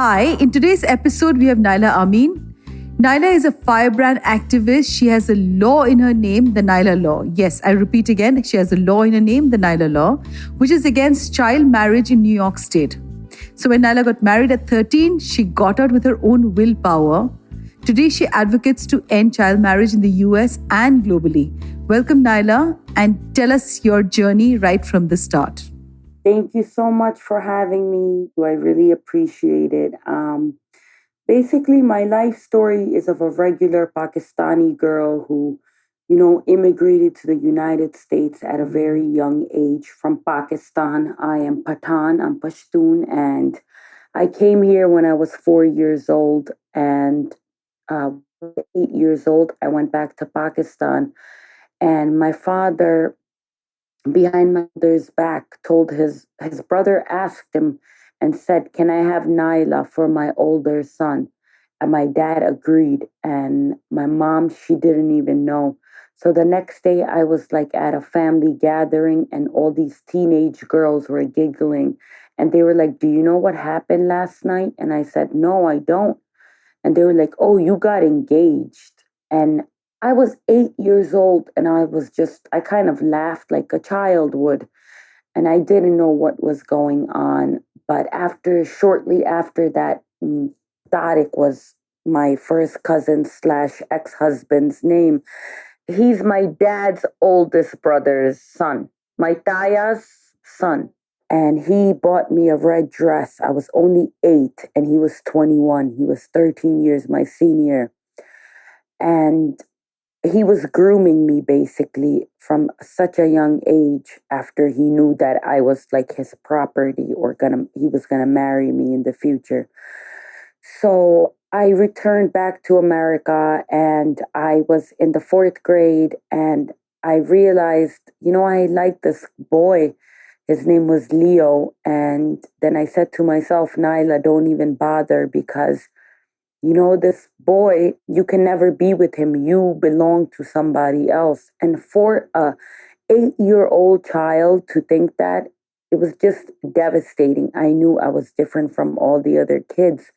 Hi, in today's episode, we have Naila Amin. Naila is a firebrand activist. She has a law in her name, the Naila Law. Yes, I repeat again, she has a law in her name, the Naila Law, which is against child marriage in New York State. So when Naila got married at 13, she got out with her own willpower. Today, she advocates to end child marriage in the US and globally. Welcome, Naila, and tell us your journey right from the start. Thank you so much for having me. I really appreciate it. Basically, my life story is of a regular Pakistani girl who, immigrated to the United States at a very young age from Pakistan. I am Pathan, I'm Pashtun, and I came here when I was 4 years old. And 8 years old, I went back to Pakistan. And my father, behind my mother's back, told his brother, asked him and said, "Can I have Naila for my older son?" And my dad agreed, and my mom, she didn't even know. So the next day I was like at a family gathering, and all these teenage girls were giggling, and they were like, "Do you know what happened last night?" And I said, "No, I don't." And they were like, "Oh, you got engaged." And I was 8 years old, and I kind of laughed like a child would. And I didn't know what was going on. But shortly after that, Tariq was my first cousin slash ex-husband's name. He's my dad's oldest brother's son, my Taya's son. And he bought me a red dress. I was only 8 and he was 21. He was 13 years my senior. And he was grooming me basically from such a young age after he knew that I was like his property or he was gonna marry me in the future. So I returned back to America and I was in the fourth grade and I realized, I like this boy. His name was Leo. And then I said to myself, Naila, don't even bother because this boy, you can never be with him. You belong to somebody else. And for a 8-year-old child to think that, it was just devastating. I knew I was different from all the other kids.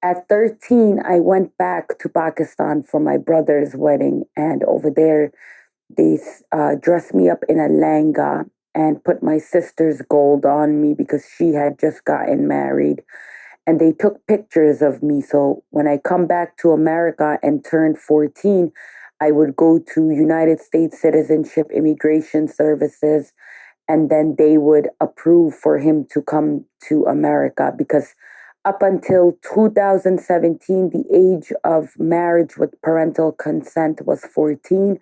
At 13, I went back to Pakistan for my brother's wedding. And over there, they dressed me up in a langa and put my sister's gold on me because she had just gotten married, and they took pictures of me. So when I come back to America and turned 14, I would go to United States Citizenship Immigration Services, and then they would approve for him to come to America because up until 2017, the age of marriage with parental consent was 14.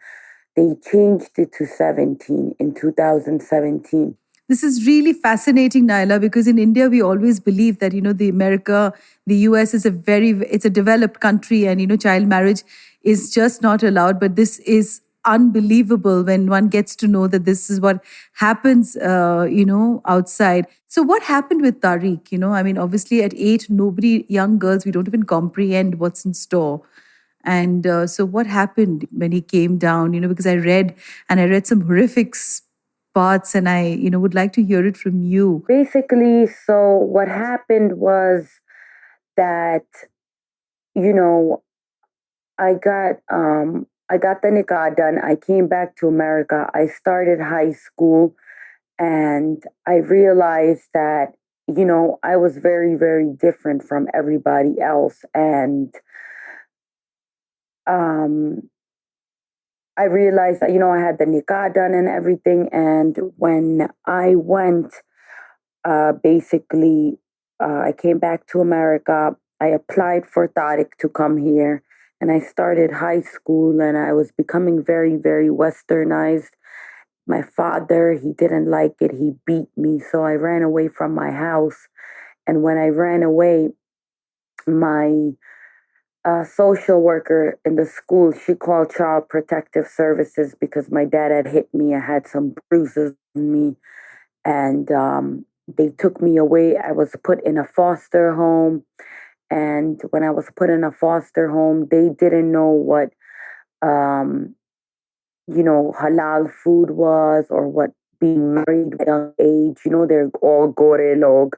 They changed it to 17 in 2017. This is really fascinating, Naila, because in India we always believe that the US is it's a developed country, and child marriage is just not allowed. But this is unbelievable when one gets to know that this is what happens, outside. So what happened with Tariq? Obviously at 8, young girls, we don't even comprehend what's in store. And so what happened when he came down? Because I read some horrific parts, and I would like to hear it from you. Basically, so what happened was that, you know, I got the nikah done. I came back to America. I started high school and I realized that, I was very, very different from everybody else. And um I realized that, I had the nikah done and everything. And when I went, basically, I came back to America. I applied for Tariq to come here, and I started high school, and I was becoming very, very westernized. My father, he didn't like it. He beat me, so I ran away from my house. And when I ran away, my social worker in the school, she called Child Protective Services because my dad had hit me. I had some bruises on me, and they took me away. I was put in a foster home. And when I was put in a foster home, they didn't know what, um, halal food was or what being married at a young age. They're all gore log.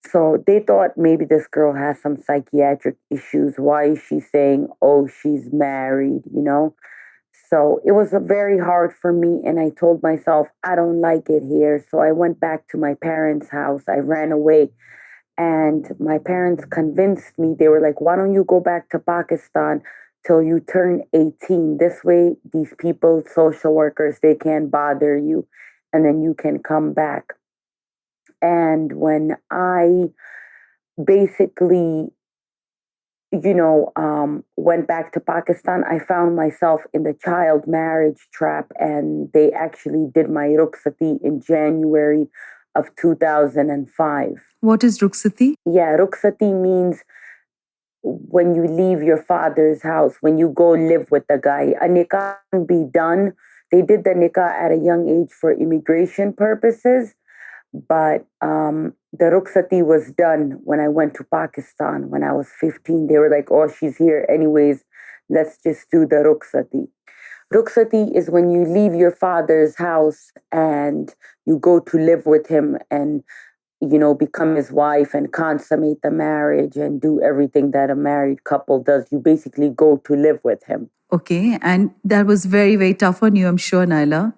So they thought maybe this girl has some psychiatric issues. Why is she saying, oh, she's married, you know? So it was very hard for me. And I told myself, I don't like it here. So I went back to my parents' house. I ran away. And my parents convinced me, they were like, why don't you go back to Pakistan till you turn 18? This way, these people, social workers, they can't bother you. And then you can come back. And when I basically, went back to Pakistan, I found myself in the child marriage trap, and they actually did my rukhsati in January of 2005. What is rukhsati? Yeah, rukhsati means when you leave your father's house, when you go live with the guy. A nikah can be done. They did the nikah at a young age for immigration purposes, but the rukhsati was done when I went to Pakistan when I was 15. They were like, oh, she's here anyways. Let's just do the rukhsati. Rukhsati is when you leave your father's house and you go to live with him and, become his wife and consummate the marriage and do everything that a married couple does. You basically go to live with him. Okay. And that was very, very tough on you, I'm sure, Naila.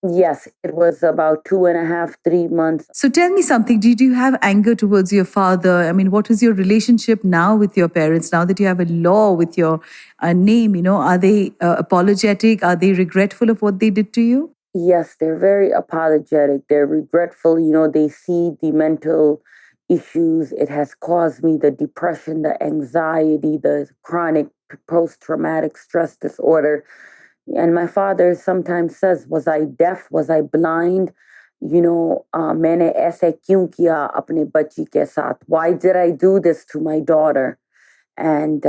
Yes, it was about 2.5, 3 months. So tell me something. Did you have anger towards your father? I mean, what is your relationship now with your parents? Now that you have a law with your name, are they apologetic? Are they regretful of what they did to you? Yes, they're very apologetic. They're regretful. They see the mental issues. It has caused me the depression, the anxiety, the chronic post traumatic stress disorder. And my father sometimes says, was I deaf? Was I blind? मैंने ऐसे क्यों किया अपने बच्ची के साथ? Why did I do this to my daughter? And,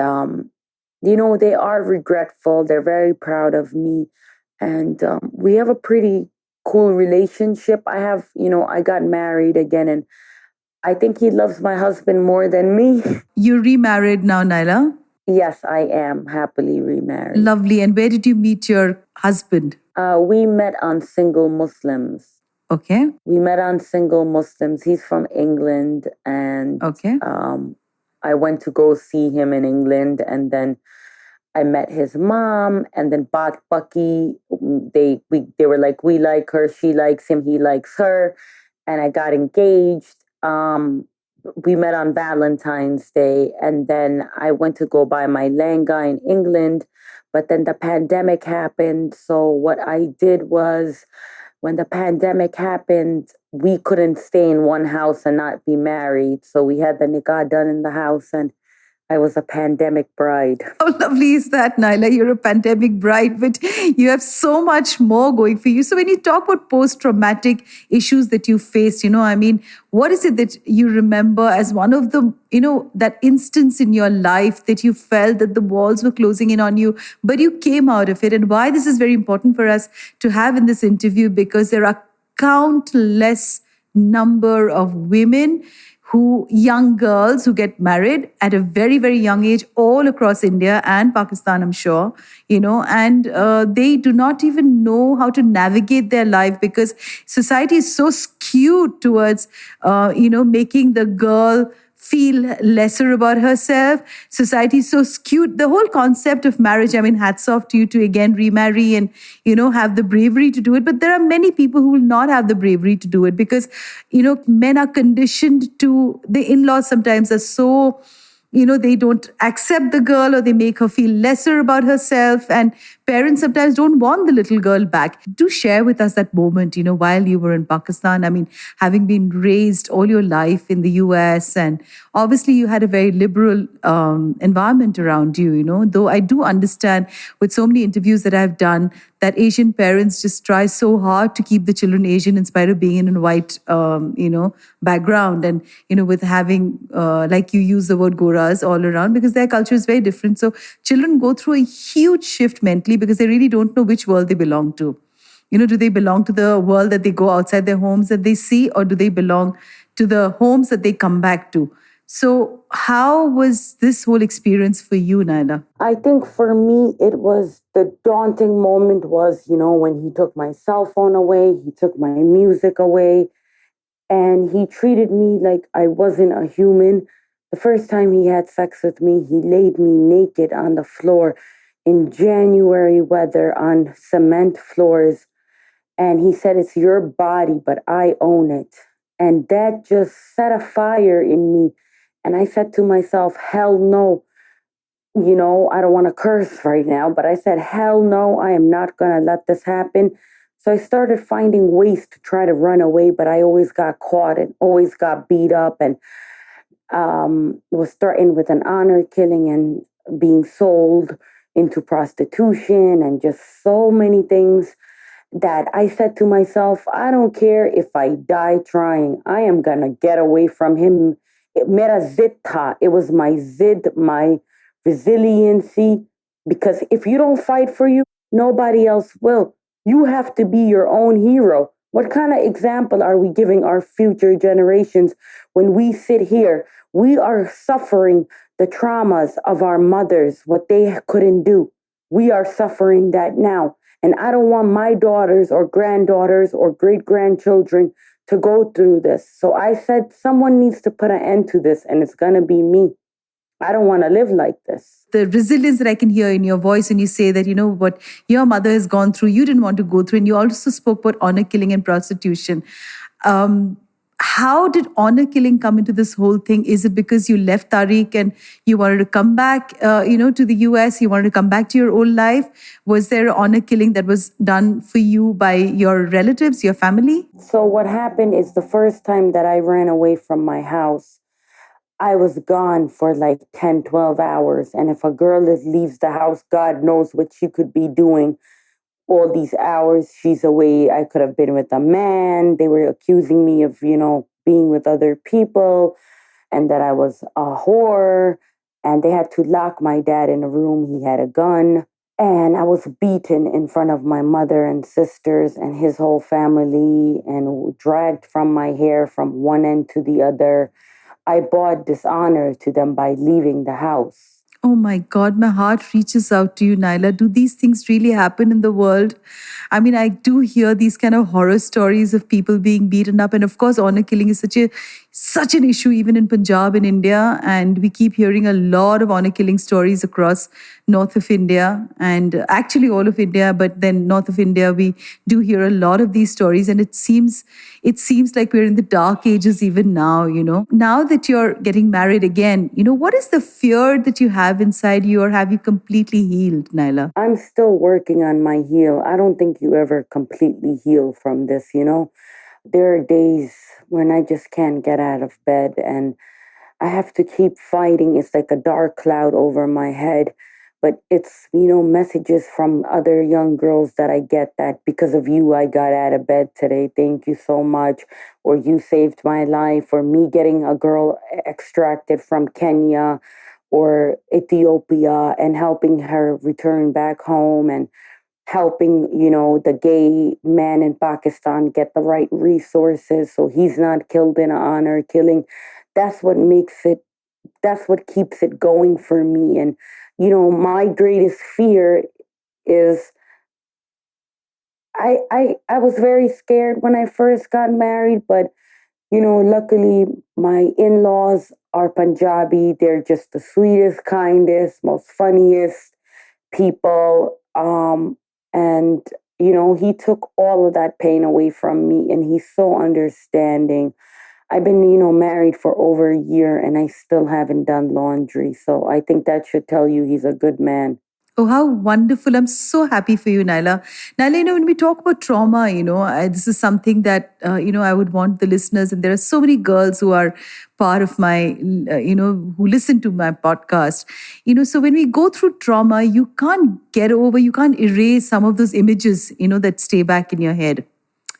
they are regretful. They're very proud of me. And we have a pretty cool relationship. I got married again, and I think he loves my husband more than me. You're remarried now, Naila? Yes, I am happily remarried. Lovely. And where did you meet your husband? We met on Single Muslims. Okay. We met on Single Muslims. He's from England, and okay. I went to go see him in England, and then I met his mom, and then Bucky. They were like, we like her, she likes him, he likes her, and I got engaged. We met on Valentine's Day, and then I went to go buy my lehenga in England, but then the pandemic happened. So what I did was, when the pandemic happened, we couldn't stay in one house and not be married. So we had the nikah done in the house, and I was a pandemic bride. How lovely is that, Naila? You're a pandemic bride, but you have so much more going for you. So when you talk about post-traumatic issues that you faced, what is it that you remember as one of the, that instance in your life that you felt that the walls were closing in on you, but you came out of it? And why this is very important for us to have in this interview, because there are countless number of women young girls who get married at a very, very young age all across India and Pakistan, I'm sure, and they do not even know how to navigate their life, because society is so skewed towards, making the girl feel lesser about herself. Society is so skewed. The whole concept of marriage, hats off to you to again remarry and, have the bravery to do it. But there are many people who will not have the bravery to do it because, men are conditioned to, the in-laws sometimes are so, they don't accept the girl, or they make her feel lesser about herself. And parents sometimes don't want the little girl back. Do share with us that moment, while you were in Pakistan. Having been raised all your life in the US, and obviously you had a very liberal environment around you, though I do understand with so many interviews that I've done that Asian parents just try so hard to keep the children Asian in spite of being in a white, background. And, with having, like you use the word goras all around, because their culture is very different. So children go through a huge shift mentally because they really don't know which world they belong to. Do they belong to the world that they go outside their homes that they see, or do they belong to the homes that they come back to? So how was this whole experience for you, Naila? I think for me, it was the daunting moment was, when he took my cell phone away, he took my music away. and he treated me like I wasn't a human. The first time he had sex with me, he laid me naked on the floor in January weather on cement floors. And he said, "It's your body, but I own it." And that just set a fire in me. And I said to myself, hell no. I don't want to curse right now, but I said, hell no, I am not going to let this happen. So I started finding ways to try to run away, but I always got caught and always got beat up, and was threatened with an honor killing and being sold into prostitution and just so many things that I said to myself, I don't care if I die trying. I am going to get away from him. Mera zid tha. It was my zid, my resiliency. Because if you don't fight for you, nobody else will. You have to be your own hero. What kind of example are we giving our future generations when we sit here? We are suffering the traumas of our mothers, what they couldn't do. We are suffering that now. And I don't want my daughters or granddaughters or great grandchildren to go through this. So I said, someone needs to put an end to this, and it's going to be me. I don't want to live like this. The resilience that I can hear in your voice when you say that, what your mother has gone through, you didn't want to go through. And you also spoke about honor killing and prostitution. How did honor killing come into this whole thing? Is it because you left Tariq and you wanted to come back, to the US? You wanted to come back to your old life? Was there honor killing that was done for you by your relatives, your family? So what happened is the first time that I ran away from my house, I was gone for like 10, 12 hours. And if a girl leaves the house, God knows what she could be doing all these hours she's away. I could have been with a man. They were accusing me of, being with other people and that I was a whore. And they had to lock my dad in a room. He had a gun. And I was beaten in front of my mother and sisters and his whole family and dragged from my hair from one end to the other. I brought dishonor to them by leaving the house. Oh my God, my heart reaches out to you, Naila. Do these things really happen in the world? I mean, I do hear these kind of horror stories of people being beaten up. And of course, honor killing is such an issue even in Punjab in India. And we keep hearing a lot of honor killing stories across north of India and actually all of India. But then north of India, we do hear a lot of these stories. And it seems like we're in the dark ages even now, Now that you're getting married again, what is the fear that you have inside you, or have you completely healed, Naila? I'm still working on my heal. I don't think you ever completely heal from this. There are days when I just can't get out of bed and I have to keep fighting. It's like a dark cloud over my head. But it's messages from other young girls that I get that because of you, I got out of bed today. Thank you so much. Or you saved my life. Or me getting a girl extracted from Kenya or Ethiopia and helping her return back home and helping the gay man in Pakistan get the right resources so he's not killed in an honor killing. That's what makes it, that's what keeps it going for me. And my greatest fear is I was very scared when I first got married, but luckily my in-laws are Punjabi. They're just the sweetest, kindest, most funniest people. And he took all of that pain away from me and he's so understanding. I've been married for over a year and I still haven't done laundry. So I think that should tell you he's a good man. Oh, how wonderful. I'm so happy for you, Naila. Naila, when we talk about trauma, this is something that, I would want the listeners, and there are so many girls who are part of my, who listen to my podcast. So when we go through trauma, you can't you can't erase some of those images, that stay back in your head.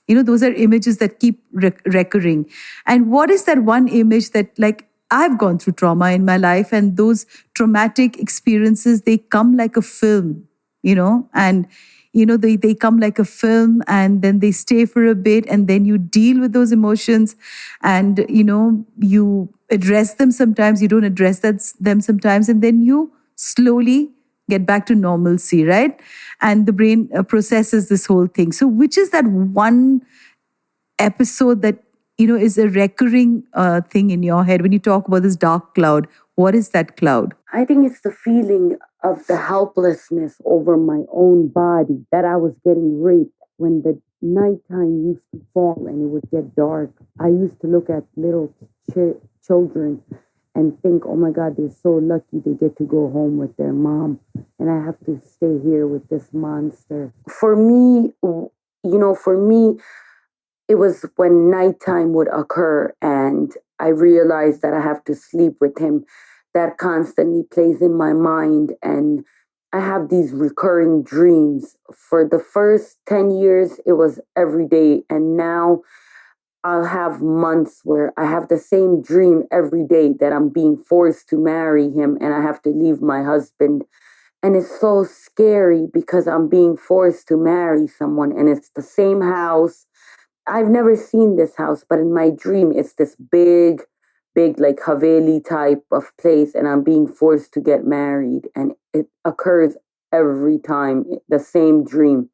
Those are images that keep recurring. And what is that one image that, like, I've gone through trauma in my life, and those traumatic experiences, they come like a film, and they come like a film, and then they stay for a bit, and then you deal with those emotions, and you address them sometimes, you don't address them sometimes, and then you slowly get back to normalcy, right? And the brain processes this whole thing. So which is that one episode that is a recurring thing in your head when you talk about this dark cloud? What is that cloud? I think it's the feeling of the helplessness over my own body, that I was getting raped when the nighttime used to fall and it would get dark. I used to look at little children and think, oh my God, they're so lucky they get to go home with their mom, and I have to stay here with this monster. For me, for me, it was when nighttime would occur and I realized that I have to sleep with him. That constantly plays in my mind, and I have these recurring dreams. For the first 10 years, it was every day, and now I'll have months where I have the same dream every day that I'm being forced to marry him and I have to leave my husband. And it's so scary because I'm being forced to marry someone, and it's the same house. I've never seen this house, but in my dream, it's this big, big, like Haveli type of place, and I'm being forced to get married. And it occurs every time, the same dream.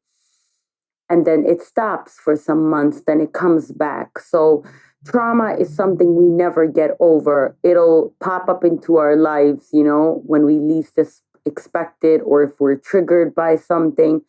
And then it stops for some months, then it comes back. So, trauma is something we never get over. It'll pop up into our lives, when we least expect it, or if we're triggered by something.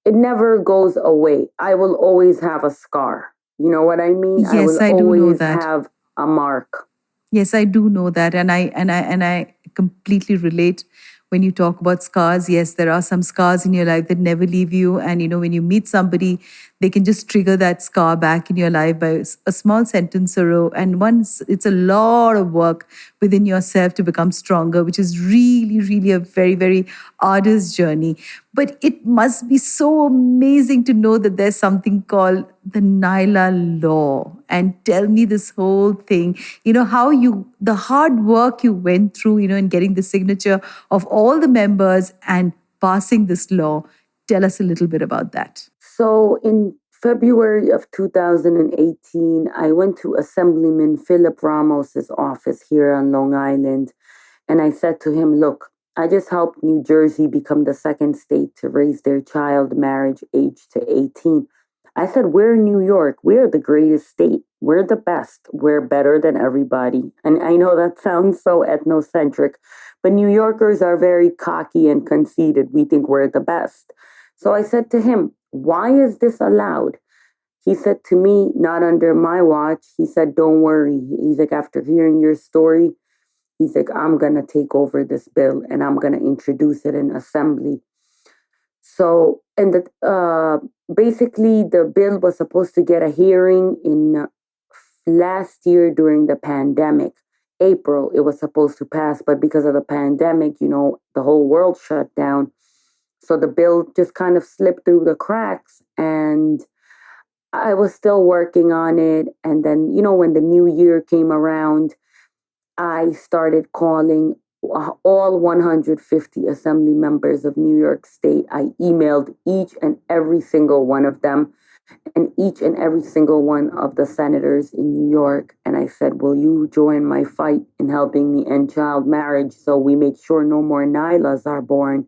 It never goes away. I will always have a scar. You know what I mean? I Yes, will I do know always that. have a mark. Yes, I do know that, and I completely relate when you talk about scars. Yes, there are some scars in your life that never leave you, and when you meet somebody, they can just trigger that scar back in your life by a small sentence or row. And once it's a lot of work within yourself to become stronger, which is really, really a very, very arduous journey. But it must be so amazing to know that there's something called the Naila law. And tell me this whole thing, how the hard work you went through, in getting the signature of all the members and passing this law. Tell us a little bit about that. So in February of 2018, I went to Assemblyman Philip Ramos's office here on Long Island, and I said to him, look, I just helped New Jersey become the second state to raise their child marriage age to 18. I said, we're New York. We're the greatest state. We're the best. We're better than everybody. And I know that sounds so ethnocentric, but New Yorkers are very cocky and conceited. We think we're the best. So I said to him, why is this allowed? He said to me, not under my watch. He said, don't worry. He's like, after hearing your story, he's like, I'm going to take over this bill and I'm going to introduce it in assembly. So, and basically, the bill was supposed to get a hearing in last year during the pandemic. April, it was supposed to pass, but because of the pandemic, the whole world shut down. So the bill just kind of slipped through the cracks, and I was still working on it. And then, when the new year came around, I started calling all 150 assembly members of New York State. I emailed each and every single one of them and each and every single one of the senators in New York. And I said, will you join my fight in helping me end child marriage so we make sure no more Nailas are born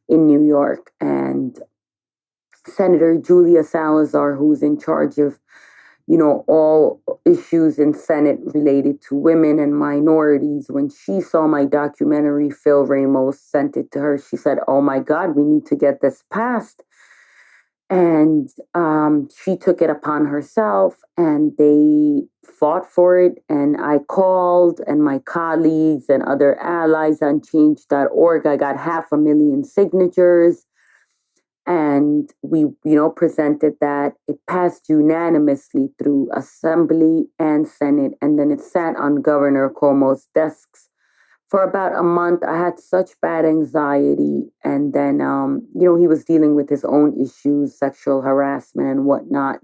in New York? And Senator Julia Salazar, who's in charge of all issues in Senate related to women and minorities. When she saw my documentary, Phil Ramos sent it to her. She said, oh my God, we need to get this passed. And she took it upon herself and they fought for it. And I called, and my colleagues and other allies on change.org, I got 500,000 signatures. And we, presented that. It passed unanimously through Assembly and Senate, and then it sat on Governor Cuomo's desks for about a month. I had such bad anxiety, and then, he was dealing with his own issues, sexual harassment and whatnot.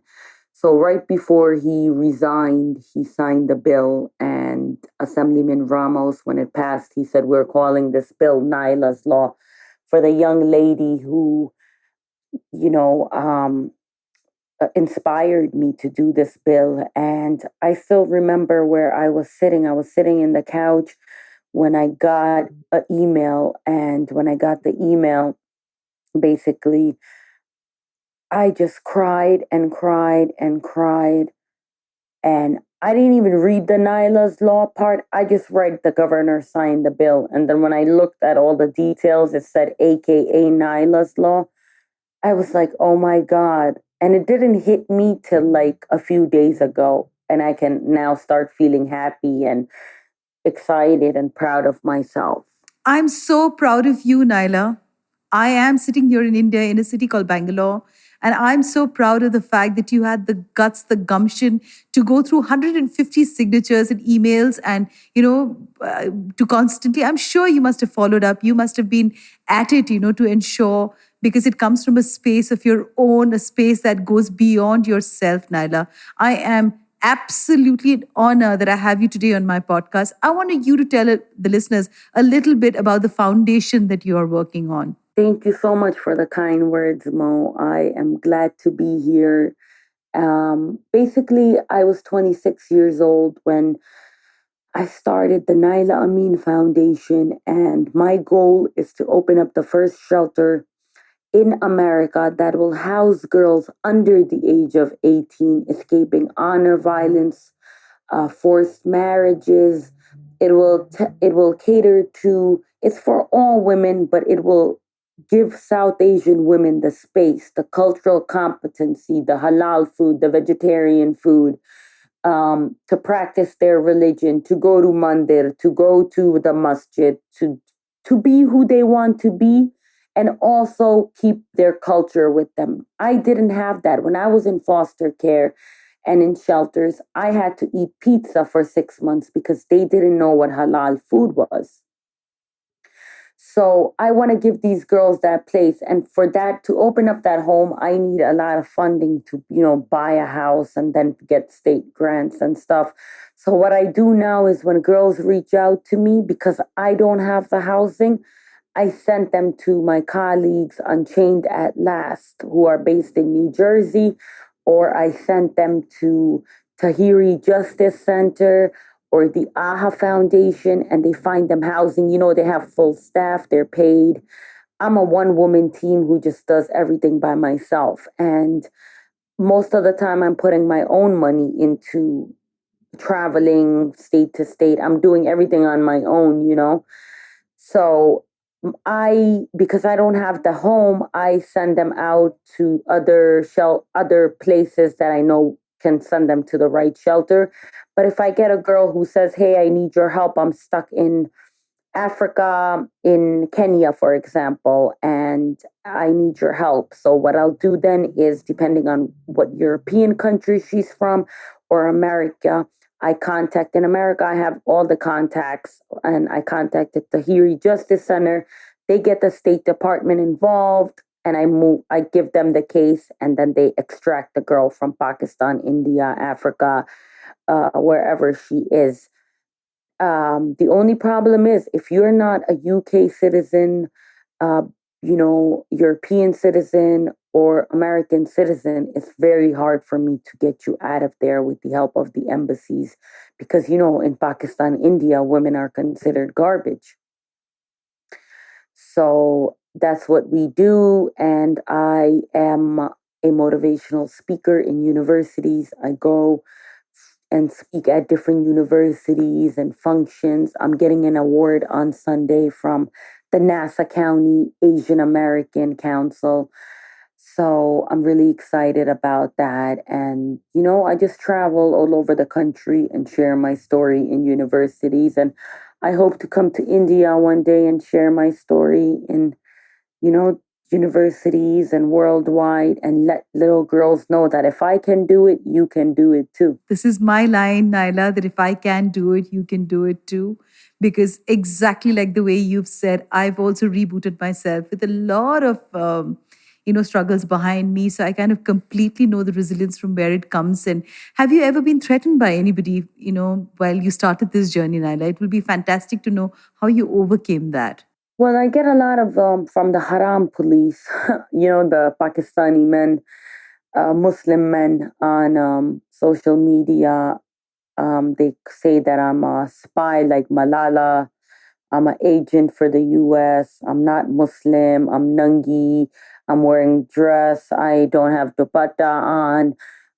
So right before he resigned, he signed the bill, and Assemblyman Ramos, when it passed, he said, we're calling this bill Naila's Law, for the young lady who you know, inspired me to do this bill. And I still remember where I was sitting. I was sitting in the couch when I got an email. And when I got the email, basically, I just cried and cried and cried. And I didn't even read the Nyla's law part. I just read the governor signed the bill. And then when I looked at all the details, it said AKA Nyla's law. I was like, oh my God. And it didn't hit me till like a few days ago. And I can now start feeling happy and excited and proud of myself. I'm so proud of you, Naila. I am sitting here in India in a city called Bangalore. And I'm so proud of the fact that you had the guts, the gumption to go through 150 signatures and emails and, to constantly, I'm sure you must have followed up. You must have been at it, to ensure, because it comes from a space of your own, a space that goes beyond yourself, Naila. I am absolutely an honor that I have you today on my podcast. I wanted you to tell the listeners a little bit about the foundation that you are working on. Thank you so much for the kind words, Mo. I am glad to be here. Basically, I was 26 years old when I started the Naila Amin Foundation, and my goal is to open up the first shelter in America that will house girls under the age of 18 escaping honor violence, forced marriages. It will cater to, it's for all women, but it will give South Asian women the space, the cultural competency, the halal food, the vegetarian food, to practice their religion, to go to mandir, to go to the masjid, to be who they want to be, and also keep their culture with them. I didn't have that when I was in foster care and in shelters. I had to eat pizza for 6 months because they didn't know what halal food was. So I want to give these girls that place. And for that, to open up that home, I need a lot of funding to, buy a house and then get state grants and stuff. So what I do now is when girls reach out to me because I don't have the housing, I sent them to my colleagues Unchained at Last, who are based in New Jersey, or I sent them to Tahiri Justice Center or the AHA Foundation, and they find them housing. They have full staff, they're paid. I'm a one woman team who just does everything by myself. And most of the time, I'm putting my own money into traveling state to state. I'm doing everything on my own. So because I don't have the home, I send them out to other places that I know can send them to the right shelter. But if I get a girl who says, "Hey, I need your help. I'm stuck in Africa, in Kenya, for example, and I need your help." So what I'll do then is, depending on what European country she's from or America, in America, I have all the contacts, and I contacted the Tahiri Justice Center. They get the State Department involved, and I give them the case, and then they extract the girl from Pakistan, India, Africa, wherever she is. The only problem is if you're not a UK citizen, uh, European citizen or American citizen, it's very hard for me to get you out of there with the help of the embassies because, in Pakistan, India, women are considered garbage. So that's what we do. And I am a motivational speaker in universities. I go and speak at different universities and functions. I'm getting an award on Sunday from the Nassau County Asian American Council. So I'm really excited about that. And, I just travel all over the country and share my story in universities. And I hope to come to India one day and share my story in, you know, universities and worldwide and let little girls know that if I can do it, you can do it too. This is my line, Naila, that if I can do it, you can do it too. Because exactly like the way you've said, I've also rebooted myself with a lot of, struggles behind me. So I kind of completely know the resilience from where it comes. And have you ever been threatened by anybody, while you started this journey, Naila? It will be fantastic to know how you overcame that. Well, I get a lot of from the haram police, the Pakistani men, Muslim men on social media. They say that I'm a spy like Malala. I'm an agent for the US. I'm not Muslim. I'm Nangi. I'm wearing dress. I don't have dupatta on.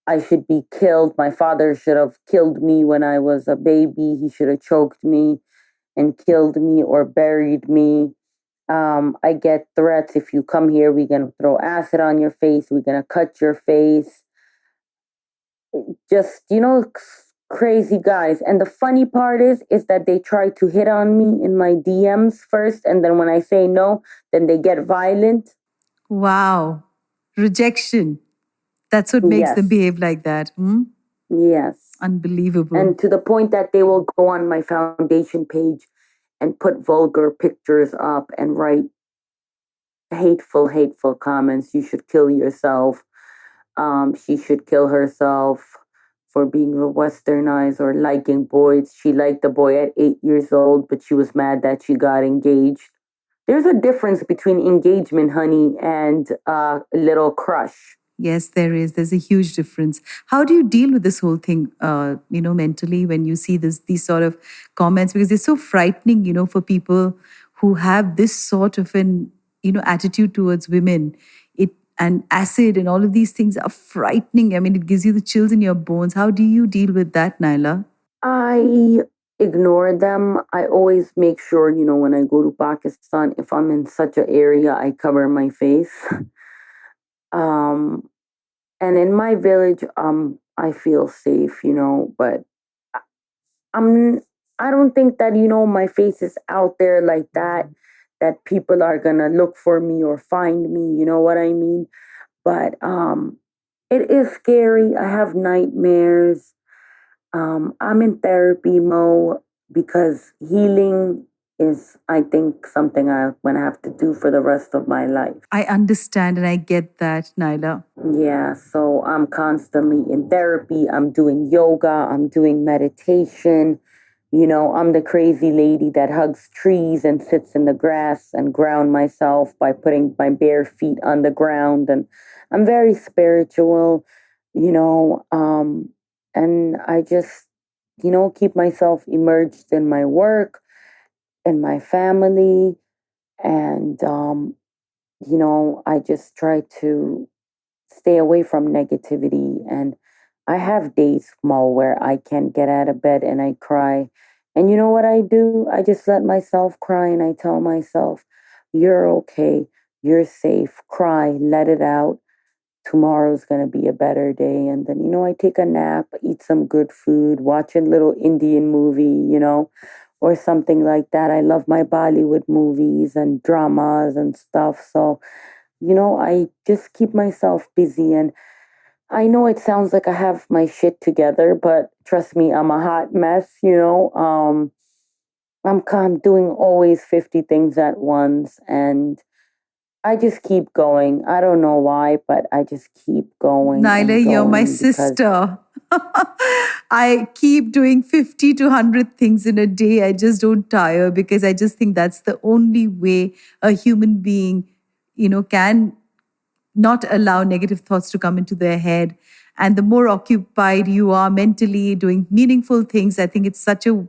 I should be killed. My father should have killed me when I was a baby. He should have choked me and killed me or buried me. I get threats. If you come here, we're going to throw acid on your face. We're going to cut your face. Just, crazy guys. And the funny part is that they try to hit on me in my DMs first. And then when I say no, then they get violent. Wow. Rejection. That's what makes them Yes. behave like that. Hmm? Yes. Unbelievable. And to the point that they will go on my foundation page and put vulgar pictures up and write hateful comments. You should kill yourself. She should kill herself for being a westernized or liking boys. She liked the boy at 8 years old, but she was mad that she got engaged. There's a difference between engagement, honey, and a little crush. Yes, there is. There's a huge difference. How do you deal with this whole thing, mentally when you see these sort of comments? Because they're so frightening, for people who have this sort of an, attitude towards women. It and acid and all of these things are frightening. I mean, it gives you the chills in your bones. How do you deal with that, Naila? I ignore them. I always make sure, when I go to Pakistan, if I'm in such an area, I cover my face. um, and in my village, I feel safe, but I- I'm, I don't think that, my face is out there like that people are gonna look for me or find me, you know what I mean? But it is scary. I have nightmares. I'm in therapy mode because healing is, I think, something I'm going to have to do for the rest of my life. I understand and I get that, Naila. Yeah, so I'm constantly in therapy. I'm doing yoga, I'm doing meditation. I'm the crazy lady that hugs trees and sits in the grass and ground myself by putting my bare feet on the ground. And I'm very spiritual, you know, um, and I just, keep myself immersed in my work and my family. And, I just try to stay away from negativity. And I have days, Mo, where I can't get out of bed and I cry. And you know what I do? I just let myself cry and I tell myself, you're okay, you're safe, cry, let it out. Tomorrow's going to be a better day. And then, I take a nap, eat some good food, watch a little Indian movie, or something like that. I love my Bollywood movies and dramas and stuff. So, I just keep myself busy. And I know it sounds like I have my shit together, but trust me, I'm a hot mess, I'm doing always 50 things at once and I just keep going. I don't know why, but I just keep going Naila, and you're my going because sister. I keep doing 50 to 100 things in a day. I just don't tire because I just think that's the only way a human being, can not allow negative thoughts to come into their head. And the more occupied you are mentally doing meaningful things, I think it's such a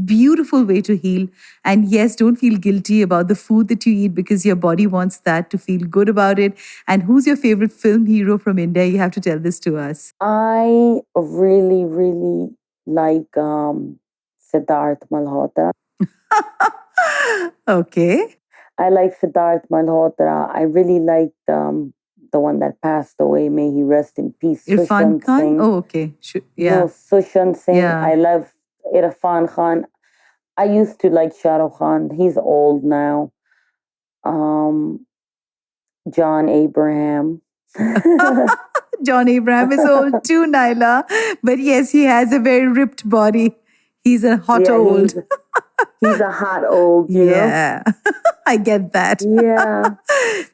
beautiful way to heal. And yes, don't feel guilty about the food that you eat because your body wants that to feel good about it. And who's your favorite film hero from India? You have to tell this to us. I really, really like Siddharth Malhotra. Okay. I like Siddharth Malhotra. I really liked the one that passed away. May he rest in peace. Irfan Sushant Khan? Singh. Oh, okay. No, Yeah. Sushant Singh. Yeah. I love Irfan Khan. I used to like Shah Rukh Khan. He's old now. Um, John Abraham. John Abraham is old too, Naila. But yes, he has a very ripped body. He's a hot Yeah, old. he's a hot old. Yeah, I get that. Yeah.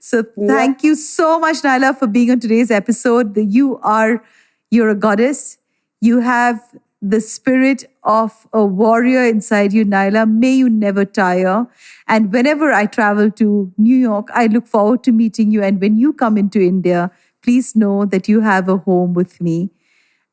So Yep. thank you so much, Naila, for being on today's episode. You're a goddess. You have the spirit of a warrior inside you, Naila. May you never tire. And whenever I travel to New York, I look forward to meeting you. And when you come into India, please know that you have a home with me.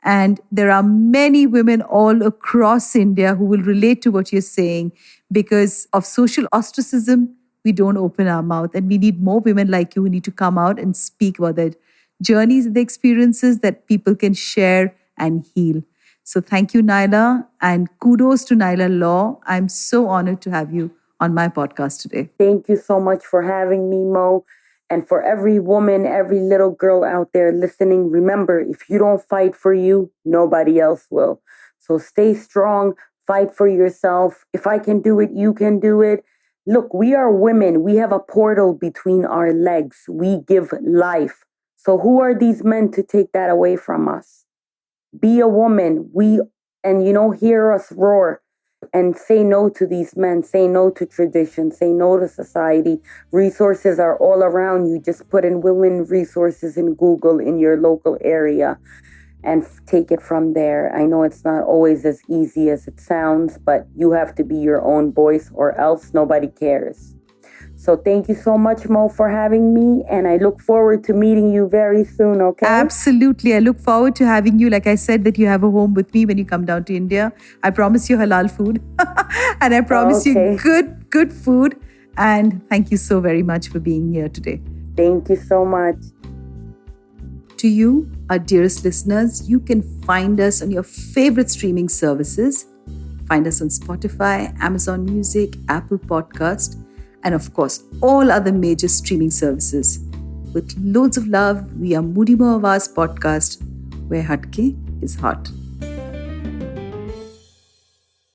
And there are many women all across India who will relate to what you're saying because of social ostracism. We don't open our mouth, and we need more women like you who need to come out and speak about their journeys and the experiences that people can share and heal. So thank you, Naila, and kudos to Naila Law. I'm so honored to have you on my podcast today. Thank you so much for having me, Mo. And for every woman, every little girl out there listening, remember, if you don't fight for you, nobody else will. So stay strong, fight for yourself. If I can do it, you can do it. Look, we are women. We have a portal between our legs. We give life. So who are these men to take that away from us? Be a woman. Hear us roar and say no to these men, say no to tradition, say no to society. Resources are all around you. Just put in women resources in Google in your local area and take it from there. I know it's not always as easy as it sounds, but you have to be your own voice or else nobody cares. So thank you so much, Mo, for having me. And I look forward to meeting you very soon, okay? Absolutely. I look forward to having you. Like I said, that you have a home with me when you come down to India. I promise you halal food. And I promise you good food. And thank you so very much for being here today. Thank you so much. To you, our dearest listeners, you can find us on your favorite streaming services. Find us on Spotify, Amazon Music, Apple Podcast, and of course, all other major streaming services. With loads of love, we are Moody Mo Awaz Podcast, where Hatke is hot.